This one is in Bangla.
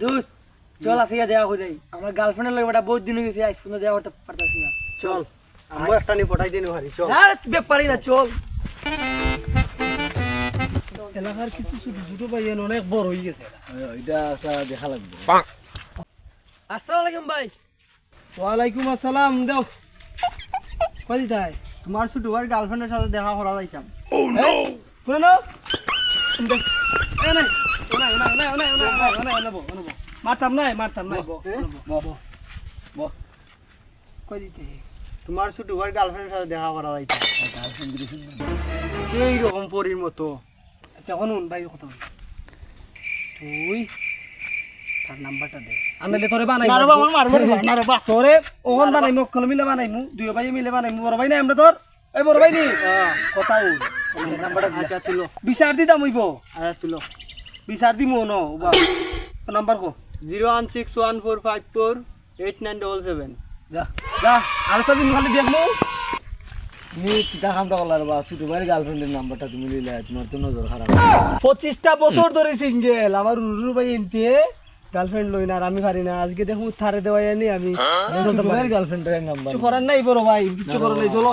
দোস্ত চল আসিয়া দেওয়া হয়ে যাই আমার গার্লফ্রেন্ডের লগে বেটা বহুত দিন হয়ে গেছে আজ পর্যন্ত দেওয়া করতে পারতাছি না চল আমরা একটা নি পটাই দিন ভারি চল আর ব্যাপারই না চল এলাকার কিছু ছোট ভাই অনেক বড় হয়ে গেছে এটা একটা দেখা লাগবে। আসসালামু আলাইকুম ভাই ওয়ালাইকুম আসসালাম দাও কই যাই তোমার ছোট ভাইয়ের গার্লফ্রেন্ডের সাথে দেখা করা যাইতাম শুনে নাও মারতাম নাই কই দিতে তোমার ছোট ভাইয়ের গার্লফ্রেন্ডের সাথে দেখা করা যাইতাম সেই রকম পরীর মতো আচ্ছা অনুন ভাই কথা বল তুই তার নাম্বারটা দে আমি তোরে বানাই না রে বাবা মারবে না রে বাবা তোরে ওহন বানাই মক্কল মিলে বানাইমু দুই ভাই মিলে বানাইমু বড় ভাই না আমরা তোর এই বড় ভাই নি কথা বল নাম্বারটা আচ্ছা তুলো বিচার দিতাম হইব আরে তুলো বিচার দিমু ন বাবা নাম্বার কো 01614548977 যা যা আর তো দিন খালি দেখমু তুমি কিতা কামটা করলার বা ছোট ভাইয়ের গার্লফ্রেন্ডের নাম্বারটা তুমি লইলে তোমার তো নজর খারাপ 25টা বছর ধরে সিঙ্গেল আমার রুরু ভাই এনতে গার্লফ্রেন্ড লই না আর আমি পারি না আজকে দেখমু থারে দেওয়াই আনি আমি ছোট ভাইয়ের গার্লফ্রেন্ডের নাম্বার কিছু করার নাই বড় ভাই কিছু করার নাই চলো